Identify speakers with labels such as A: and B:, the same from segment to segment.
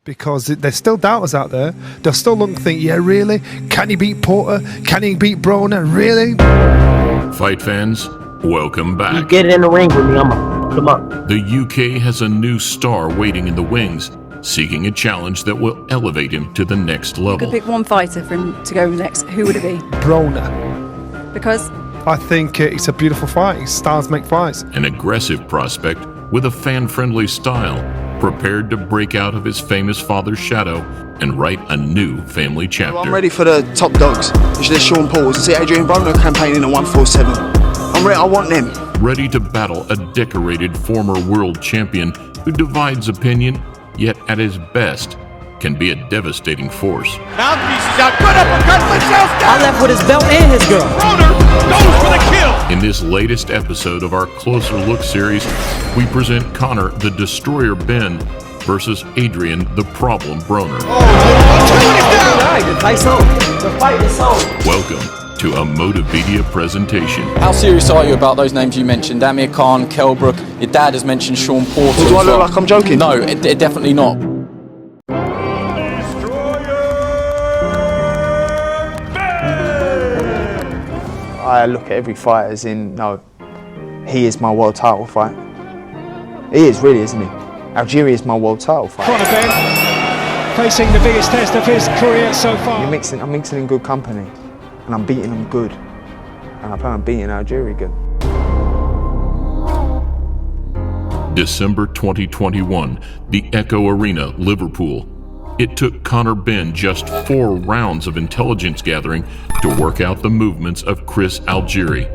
A: because there's still doubters out there. They'll still look and think, yeah, really? Can he beat Porter? Can he beat Broner? Really?
B: Fight fans, welcome back.
C: You get in the ring with me, I'ma put him up.
B: The UK has a new star waiting in the wings, seeking a challenge that will elevate him to the next level.
D: You could pick one fighter for him to go next. Who would it be?
A: Broner.
D: Because?
A: I think it's a beautiful fight. Stars make fights.
B: An aggressive prospect with a fan-friendly style, prepared to break out of his famous father's shadow and write a new family chapter.
E: Well, I'm ready for the top dogs. There's Sean Paul. See Adrien Broner campaigning at 147. I'm ready. I want them.
B: Ready to battle a decorated former world champion who divides opinion, yet at his best can be a devastating force.
F: Mouthpiece is out. Good uppercut. Lichell's down.
C: I left with his belt and his girl.
F: Broner goes for the kill.
B: In this latest episode of our Closer Look series, we present Conor the Destroyer Benn versus Adrien the Problem Broner.
C: The fight's on. The fight is on.
B: Welcome to a Motivedia presentation.
G: How serious are you about those names you mentioned? Amir Khan, Kell Brook, your dad has mentioned Sean Porter.
E: Do I look like I'm joking?
G: No, definitely not.
E: I look at every fight as in, no, he is my world title fight. He is really, isn't he? Algeri is my world title fight.
H: Conor Benn facing the biggest test of his career so far.
E: I'm mixing in good company, and I'm beating him good, and I plan on beating Algeri good.
B: December 2021, the Echo Arena, Liverpool. It took Conor Benn just 4 rounds of intelligence gathering to work out the movements of Chris Algeri.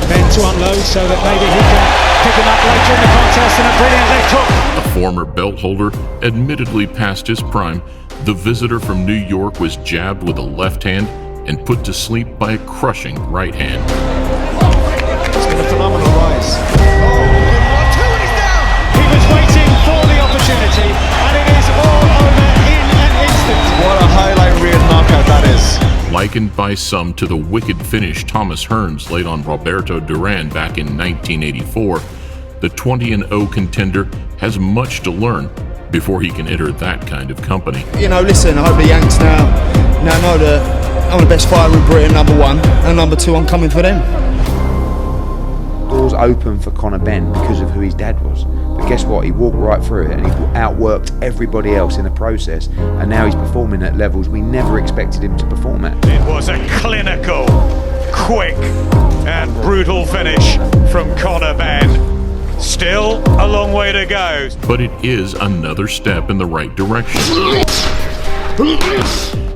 H: Benn to unload so that maybe he can pick him up later in the contest, and a brilliant left hook.
B: A former belt holder, admittedly past his prime, the visitor from New York was jabbed with a left hand and put to sleep by a crushing right hand.
H: It's been a phenomenal rise. He was waiting for the opportunity, and it is all over in an instant.
F: What a highlight reel knockout that is.
B: Likened by some to the wicked finish Thomas Hearns laid on Roberto Duran back in 1984, the 20-0 contender has much to learn before he can enter that kind of company.
E: You know, listen, I hope the Yanks now know that I'm the best fighter in Britain, #1, and #2, I'm coming for them.
I: Doors open for Conor Benn because of who his dad was. But guess what? He walked right through it and he outworked everybody else in the process, and now he's performing at levels we never expected him to perform at.
F: It was a clinical, quick and brutal finish from Conor Benn. Still a long way to go.
B: But it is another step in the right direction.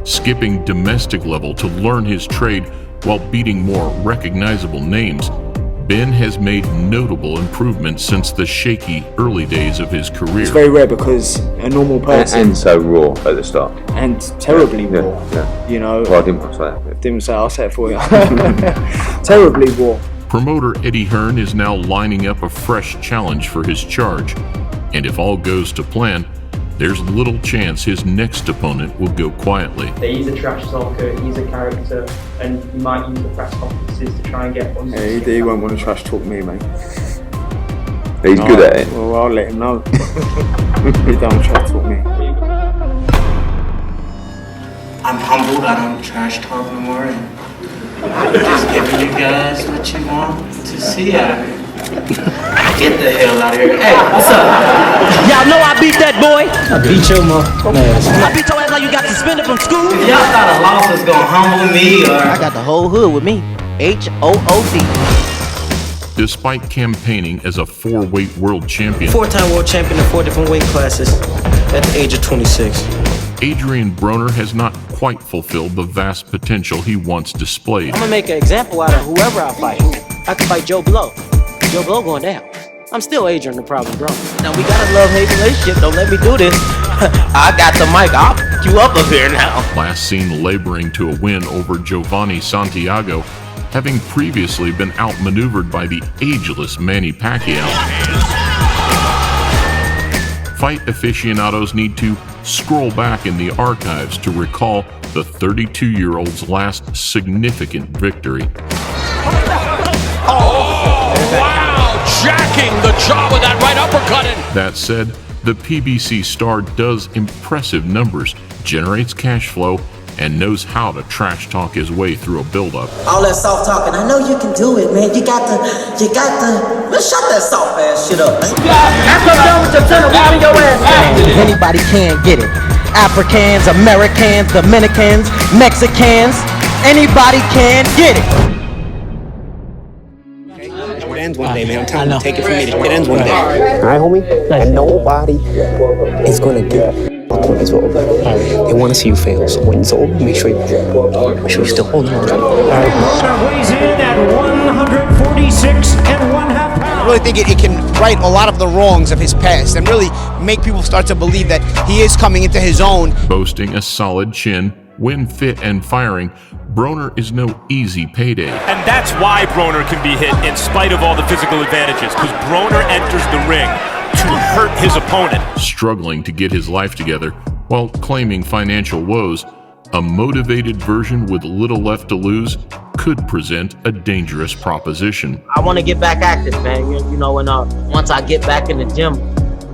B: Skipping domestic level to learn his trade while beating more recognizable names, Benn has made notable improvements since the shaky early days of his career.
E: It's very rare because a normal person...
I: And so raw at the start.
E: And terribly raw,
I: yeah.
E: You know.
I: Well, I didn't want to say that.
E: Didn't say, I'll say it for you. Terribly raw.
B: Promoter Eddie Hearn is now lining up a fresh challenge for his charge. And if all goes to plan, there's little chance his next opponent will go quietly.
C: He's a trash talker, he's a character, and he might use the press conferences to try and get on.
E: He won't want to trash talk me, mate.
I: He's good at it.
E: Well, I'll let him know. He don't trash talk me.
J: I'm humbled, I don't trash talk no more. I'm just giving you guys what you want to see out of me. Get the hell out of here. Hey, what's up?
C: Y'all know I beat that boy. I beat your mom. I beat your ass like you got suspended from school.
J: If y'all thought a loss was gonna humble me or...
C: I got the whole hood with me. HOOD.
B: Despite campaigning as a 4-weight world champion,
J: 4-time world champion in 4 different weight classes at the age of 26.
B: Adrien Broner has not quite fulfilled the vast potential he once displayed.
C: I'm gonna make an example out of whoever I fight. I could fight Joe Blow. Joe Blow going down. I'm still Adrien the Problem Bro. Now we got a love-hate relationship. Don't let me do this. I got the mic. I'll put you up here now.
B: Last seen laboring to a win over Giovanni Santiago, having previously been outmaneuvered by the ageless Manny Pacquiao. Fight aficionados need to scroll back in the archives to recall the 32-year-old's last significant victory.
F: Oh, wow! Jacking the jaw with that right uppercut.
B: That said, The PBC star does impressive numbers, generates cash flow, and knows how to trash talk his way through a buildup.
C: All that soft talking, I know you can do it, man. You got the, let's shut that soft ass shit up, man. After I'm done with your tunnel, why your ass? Anybody can get it. Africans, Americans, Dominicans, Mexicans, anybody can get it.
K: It ends one day, man. I'm telling you, take it from me. It ends one day. All right, homie? And nobody is gonna get it's over. They want to see you fail. So when it's over, make sure you still hold on.
H: Weighs in at 146 and 1/2 pounds.
K: I really think it can right a lot of the wrongs of his past and really make people start to believe that he is coming into his own.
B: Boasting a solid chin, when fit and firing, Broner is no easy payday.
L: And that's why Broner can be hit in spite of all the physical advantages, because Broner enters the ring to hurt his opponent.
B: Struggling to get his life together while claiming financial woes, a motivated version with little left to lose could present a dangerous proposition.
C: I want to get back active, man. You know, and once I get back in the gym,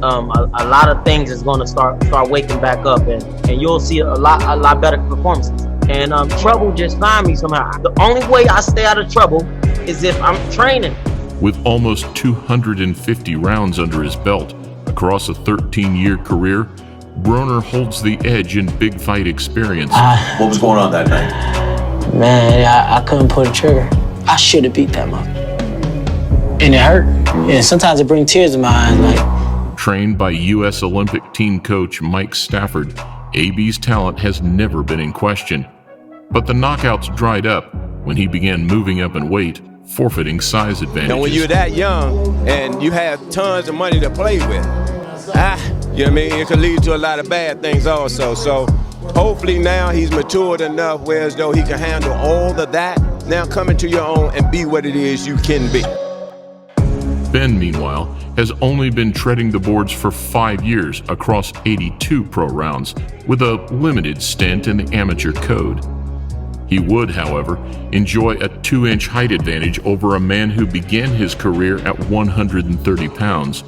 C: a lot of things is going to start waking back up, and you'll see a lot better performances. And trouble just find me somehow. The only way I stay out of trouble is if I'm training.
B: With almost 250 rounds under his belt across a 13-year career, Broner holds the edge in big fight experience.
M: What was going on that night?
C: Man, I couldn't pull the trigger. I should have beat that mother. And it hurt. And sometimes it brings tears to my eyes. Like,
B: trained by U.S. Olympic team coach Mike Stafford, AB's talent has never been in question. But the knockouts dried up when he began moving up in weight, forfeiting size advantages.
N: And when you're that young and you have tons of money to play with, you know what I mean? It could lead to a lot of bad things also. So hopefully now he's matured enough whereas though he can handle all of that. Now come into your own and be what it is you can be.
B: Ben, meanwhile, has only been treading the boards for 5 years across 82 pro rounds, with a limited stint in the amateur code. He would, however, enjoy a 2-inch height advantage over a man who began his career at 130 pounds.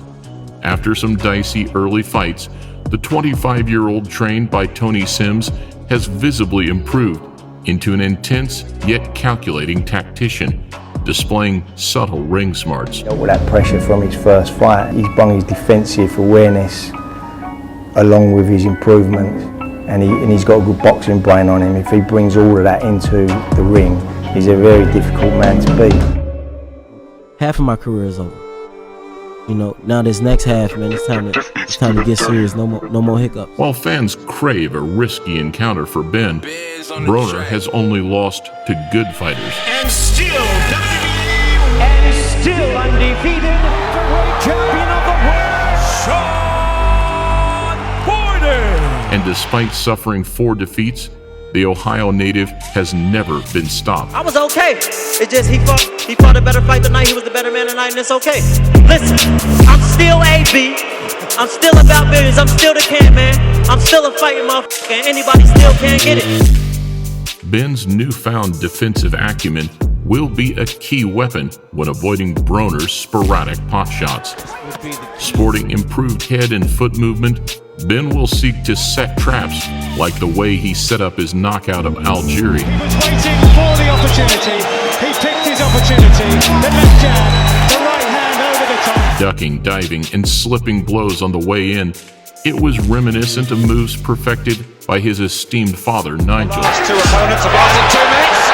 B: After some dicey early fights, the 25-year-old, trained by Tony Sims, has visibly improved into an intense yet calculating tactician, displaying subtle ring smarts.
O: All that pressure from his first fight, he's brought his defensive awareness along with his improvements, and he's got a good boxing brain on him. If he brings all of that into the ring, he's a very difficult man to beat.
P: Half of my career is over. You know, now this next half, man, it's time to get serious. No more hiccups.
B: While fans crave a risky encounter for Ben, Broner has only lost to good fighters.
H: And still undefeated, heavyweight champion of the world, Sean Porter.
B: And despite suffering 4 defeats, the Ohio native has never been stopped.
C: I was okay. It's just he fought a better fight tonight. He was the better man tonight, and it's okay. Listen, I'm still AB. I'm still about business. I'm still the can man. I'm still a fighting motherfucker, and anybody still can't get it.
B: Ben's newfound defensive acumen will be a key weapon when avoiding Broner's sporadic pot shots. Sporting improved head and foot movement, Ben will seek to set traps like the way he set up his knockout of Algeri.
H: He was waiting for the opportunity. He picked his opportunity. The left jab, the right hand over the top.
B: Ducking, diving, and slipping blows on the way in, it was reminiscent of moves perfected by his esteemed father, Nigel.
H: Last 2 opponents are lost in 2 minutes.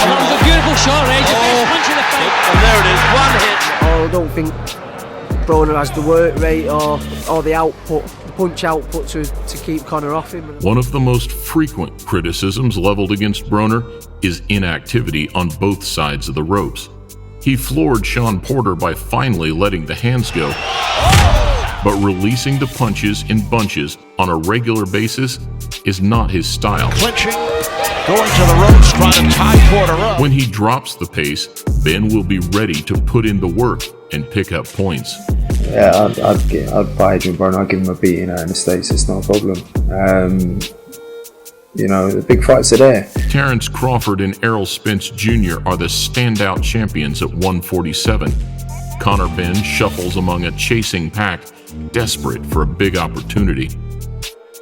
Q: That was a beautiful shot, punch in the face.
H: And there it is, 1 hit.
R: I don't think Broner has the work rate or the output, the punch output to keep Conor off him.
B: One of the most frequent criticisms leveled against Broner is inactivity on both sides of the ropes. He floored Sean Porter by finally letting the hands go, but releasing the punches in bunches on a regular basis is not his style.
H: Clinching, going to the ropes, trying to tie Porter up.
B: When he drops the pace, Ben will be ready to put in the work and pick up points.
E: Yeah, I'd fight Adrien Broner. I'd give him a beating out in the States. It's not a problem. You know, the big fights are there.
B: Terrence Crawford and Errol Spence Jr. are the standout champions at 147. Conor Benn shuffles among a chasing pack desperate for a big opportunity.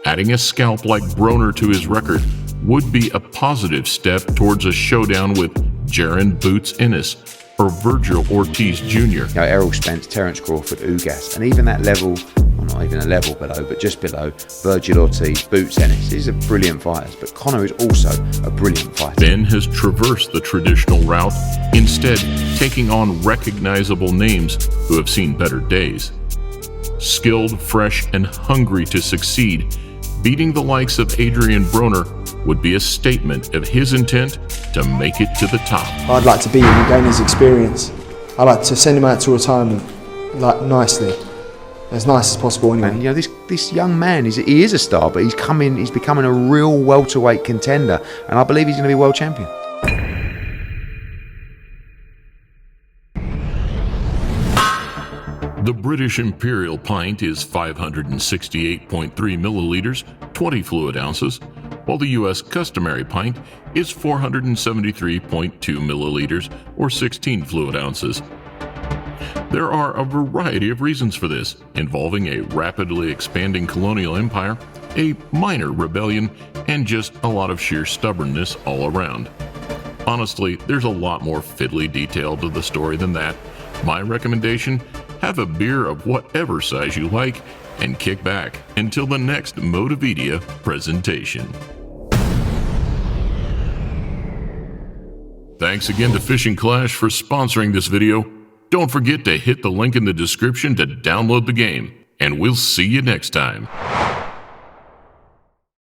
B: Adding a scalp like Broner to his record would be a positive step towards a showdown with Jaron Boots Ennis or Virgil Ortiz Jr.
I: Errol Spence, Terence Crawford, Ugas, and even that level, well, not even a level below, but just below, Virgil Ortiz, Boots Ennis. These are brilliant fighters, but Conor is also a brilliant fighter.
B: Ben has traversed the traditional route, instead taking on recognizable names who have seen better days. Skilled, fresh, and hungry to succeed, beating the likes of Adrien Broner would be a statement of his intent to make it to the top.
E: I'd like to beat him and gain his experience. I'd like to send him out to retirement, nicely, as nice as possible anyway.
I: And this young man, he is a star, but he's becoming a real welterweight contender, and I believe he's going to be world champion.
B: The British Imperial Pint is 568.3 milliliters, 20 fluid ounces, while the U.S. Customary Pint is 473.2 milliliters, or 16 fluid ounces. There are a variety of reasons for this, involving a rapidly expanding colonial empire, a minor rebellion, and just a lot of sheer stubbornness all around. Honestly, there's a lot more fiddly detail to the story than that. My recommendation: have a beer of whatever size you like and kick back until the next Motivedia presentation. Thanks again to Fishing Clash for sponsoring this video. Don't forget to hit the link in the description to download the game, and we'll see you next time.